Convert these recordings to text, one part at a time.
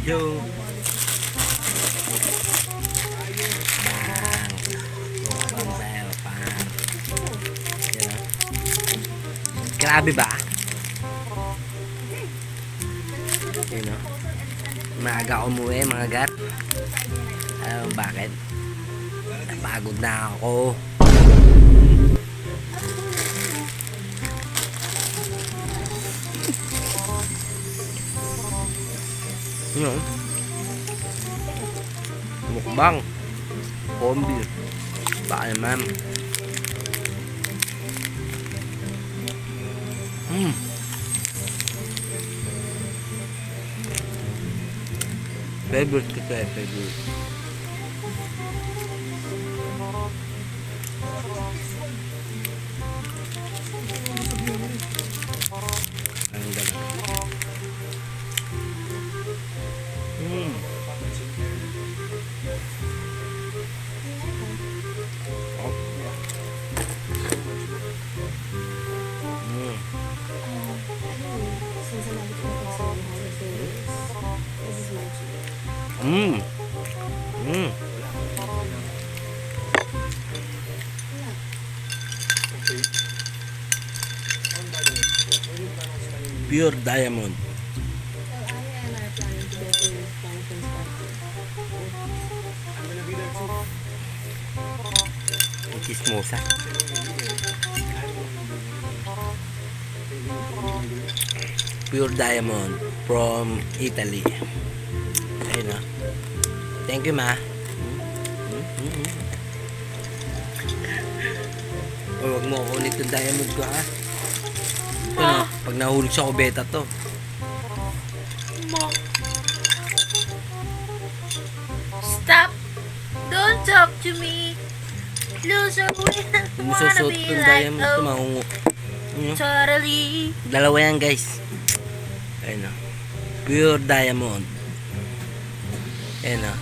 video. Bang tayo, pang. Grabe ba? Yun o. Maaga umuwi mga gat. Alam mo bakit? Napagod na ako. Yun. Mukbang. Kombi. Baka naman. Favorite ko ito eh. Favorite. Ang ganda. Pure diamond. Chismosa. Pure diamond from Italy. Ayun o. Thank you, ma. Oh, wag mo ulit yung diamond ko, ha? Ano, pag nahulog sa kubeta to. Stop! Don't talk to me. Loser with wanna be like diamond, totally. Dalawa yan, guys. Ayun o. Pure diamond. Ayun o.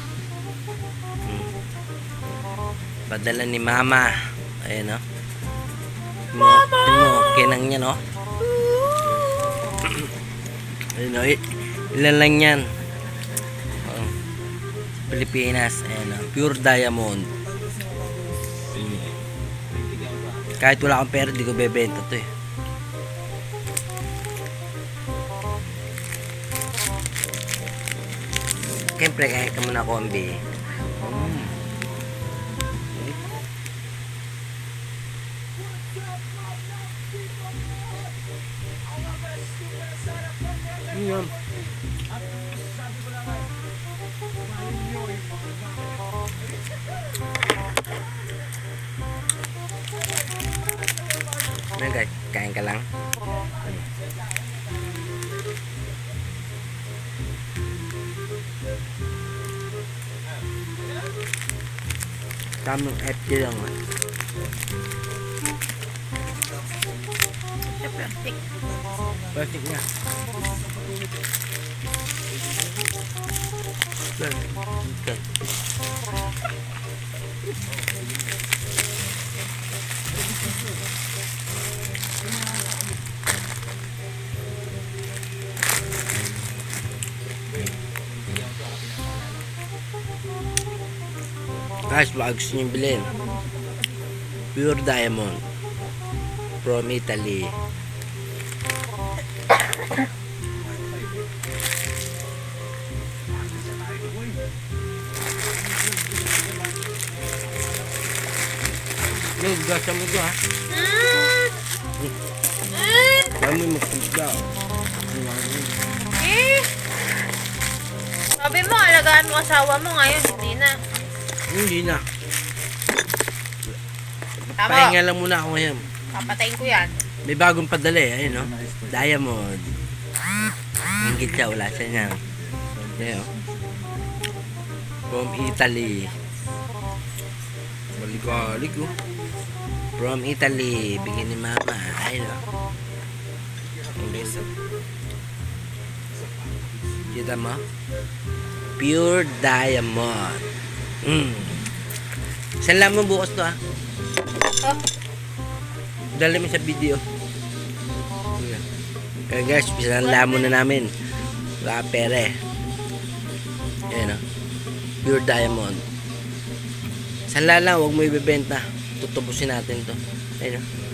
Padala ni mama. Ayun o. Mama! Kinang niya, no? Ayun o. Ilan lang yan. Pilipinas. Ayun o. Pure diamond. Kahit wala akong pera, di ko bebenta to eh. Siyempre, kahit ka muna kombi. Yun. Ayan guys, kain ka lang. Tamang FD lang. Plastic. Plastic niya. Okay. Guys, baka gusto nyo bilhin. Pure diamond from Italy. Gasa mo ito, ha? Dami mo kugda. Sabi mo, alagaan mo asawa mo ngayon, hindi na. Hindi na. Tama. Pahinga lang muna ako ngayon. Papatayin ko yan. May bagong padala eh. Ayun, no? Diamond. Ingit siya. Wala siya niya. Ayun, no? From Italy. Balik-balik, oh. From Italy. Bigyan ni mama. Ayun, no? Ang beso. Kita mo? Pure diamond. Saan lang mo bukas to, ha? Oh. Dali mo sa video. Kaya guys, bisan lamon na namin. Wala pere. Ayan o. Pure diamond. Sanla lang, huwag mo ibebenta. Tutubusin natin to. Ayan o.